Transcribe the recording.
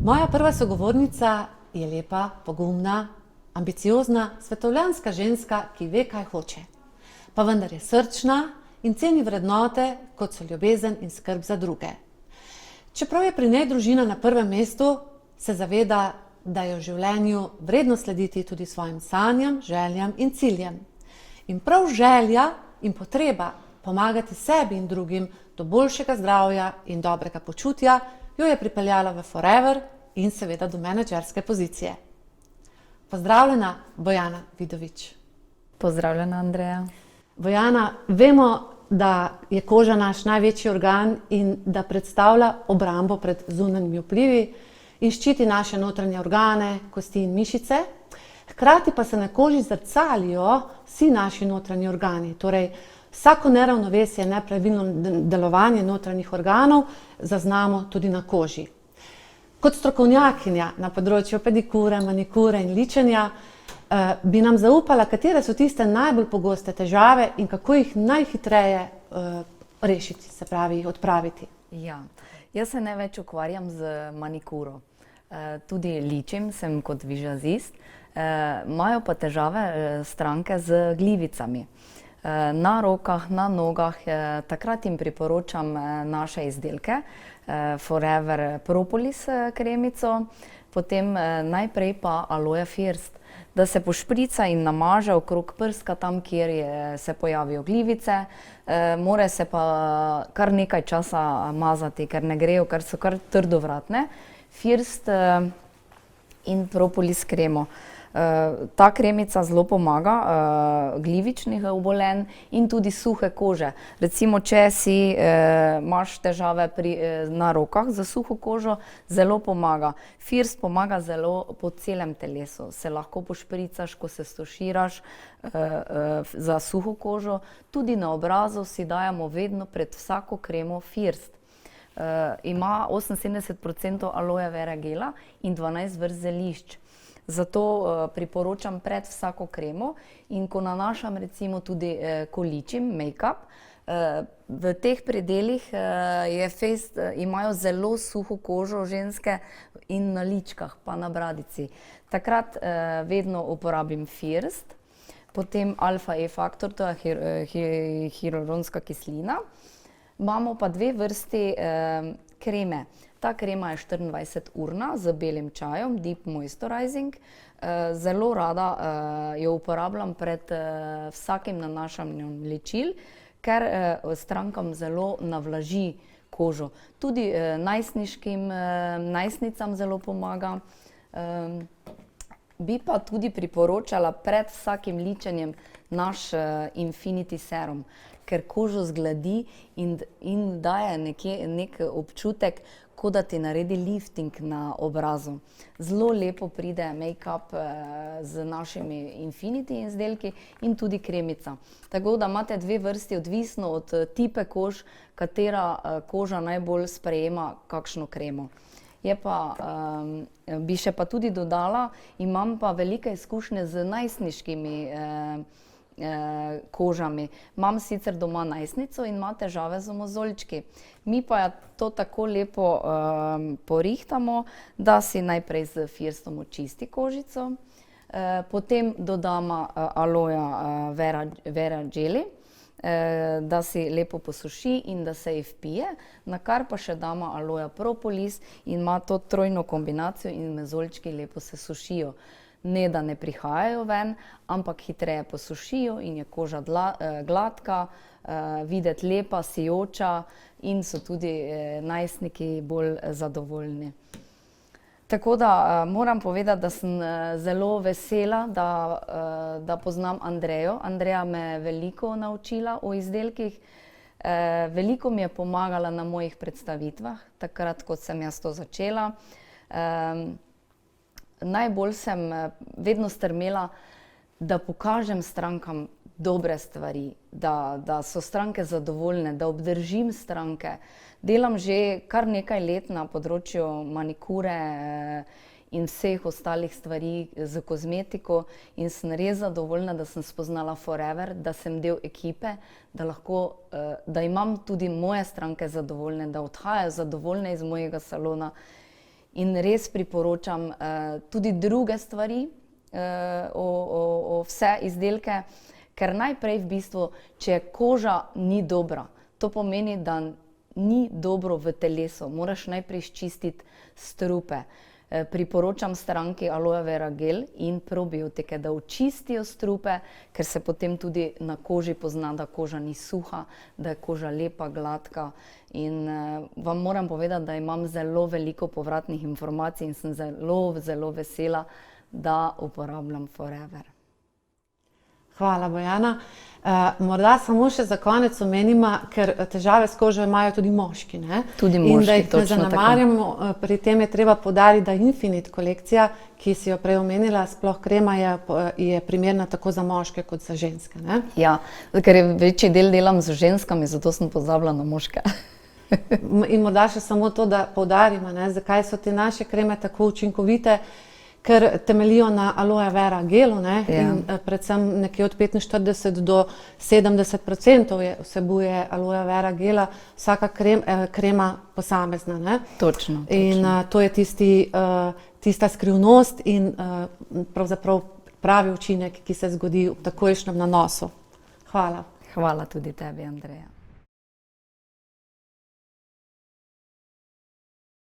Moja prva sogovornica je lepa, pogumna, ambiciozna, svetovljanska ženska, ki ve, kaj hoče. Pa vendar je srčna in ceni vrednote, kot so ljubezen in skrb za druge. Čeprav je pri njej družina na prvem mestu, se zaveda, da je v življenju vredno slediti tudi svojim sanjam, željam in ciljem. In prav želja in potreba pomagati sebi in drugim do boljšega zdravja in dobrega počutja jo je pripeljala v Forever in seveda do menedžerske pozicije. Pozdravljena, Bojana Vidovič. Pozdravljena, Andreja. Bojana, vemo, da je koža naš največji organ in da predstavlja obrambo pred zunanjimi vplivi in ščiti naše notranje organe, kosti in mišice. Hkrati pa se na koži zrcalijo vsi naši notranji organi. Torej, vsako neravnovesje, nepravilno delovanje notranjih organov zaznamo tudi na koži. Kot strokovnjakinja na področju pedikure, manikure in ličenja bi nam zaupala, katere so tiste najbolj pogoste težave in kako jih najhitreje rešiti, se pravi jih odpraviti. Ja, jaz se največ ukvarjam z manikuro. Tudi ličim, sem kot vižazist. Imajo pa težave stranke z gljivicami. Na rokah, na nogah, takrat jim priporočam naše izdelke, Forever Propolis kremico, potem najprej pa Aloe First, da se pošprica in namaže okrog prska tam, kjer se pojavijo gljivice. Mora se pa kar nekaj časa mazati, ker ne grejo, ker so kar trdovratne. First in Propolis kremo. Ta kremica zelo pomaga glivičnih obolenj in tudi suhe kože. Recimo, če imaš težave na rokah za suho kožo, zelo pomaga. First pomaga zelo po celem telesu. Se lahko pošpricaš, ko se stuširaš za suho kožo. Tudi na obrazu si dajemo vedno pred vsako kremo First. Ima 78% aloe vera gela in 12 vrst zelišč. Zato priporočam pred vsako kremo in ko nanašam recimo tudi, ko ličim, make-up, v teh predelih imajo zelo suho kožo ženske in na ličkah, pa na bradici. Takrat vedno uporabim First, potem Alpha E-faktor, to je hialuronska kislina. Imamo pa dve vrsti kreme. Ta krema je 24-urna z belim čajem, Deep Moisturizing. Zelo rada jo uporabljam pred vsakim nanašanjem ličil, ker strankam zelo navlaži kožo. Tudi najstnicam zelo pomaga. Bi pa tudi priporočala pred vsakim ličenjem naš Infinity Serum, ker kožo zgladi in daje nek občutek, kot da ti naredi lifting na obrazu. Zelo lepo pride make-up z našimi Infinity izdelki in tudi kremica. Tako da imate dve vrsti, odvisno od tipe kož, katera koža najbolj sprejema kakšno kremo. Bi še pa tudi dodala, imam pa velike izkušnje z najstniškimi kožami. Imam sicer doma najstnico in ima težave z mozoljčki. Mi pa to tako lepo porihtamo, da si najprej z Firstom očisti kožico, potem dodamo Aloe vera geli, da si lepo posuši in da se ji vpije, na kar pa še damo Aloe Propolis in ima to trojno kombinacijo in mozoljčki lepo se sušijo. Ne, da ne prihajajo ven, ampak hitreje posušijo in je koža gladka, videti lepa, sijoča in so tudi najstniki bolj zadovoljni. Tako da moram povedati, da sem zelo vesela, da poznam Andrejo. Andreja me je veliko naučila o izdelkih. Veliko mi je pomagala na mojih predstavitvah, takrat, ko sem jaz to začela. Najbolj sem vedno stremela, da pokažem strankam dobre stvari, da so stranke zadovoljne, da obdržim stranke. Delam že kar nekaj let na področju manikure in vseh ostalih stvari z kozmetiko in sem res zadovoljna, da sem spoznala Forever, da sem del ekipe, da imam tudi moje stranke zadovoljne, da odhajajo zadovoljne iz mojega salona in res priporočam tudi druge stvari, o vse izdelke, ker najprej v bistvu, če koža ni dobra, to pomeni, da ni dobro v telesu, moraš najprej izčistiti strupe. Priporočam stranki aloe vera gel in probiotike, da očistijo strupe, ker se potem tudi na koži pozna, da koža ni suha, da je koža lepa, gladka. In vam moram povedati, da imam zelo veliko povratnih informacij in sem zelo, zelo vesela, da uporabljam Forever. Hvala, Bojana. Morda samo še za konec omenimo, ker težave s kožo imajo tudi moški, ne? Tudi moški, in da jih ne točno zanemarjamo, pri tem je treba poudariti, da Infinite kolekcija, ki si jo prej omenila, sploh krema je primerna tako za moške kot za ženske, ne? Ja, ker večji del delam z ženskami, zato sem pozabila na moške. In morda še samo to, da poudarimo, ne, zakaj so te naše kreme tako učinkovite, ker temeljijo na aloe vera gelu, ne, in predvsem nekje od 45 do 70% vsebuje aloe vera gela, vsaka krema posamezna, ne. Točno. In to je tista skrivnost in pravzaprav pravi učinek, ki se zgodi v takojšnjem nanosu. Hvala. Hvala tudi tebi, Andreja.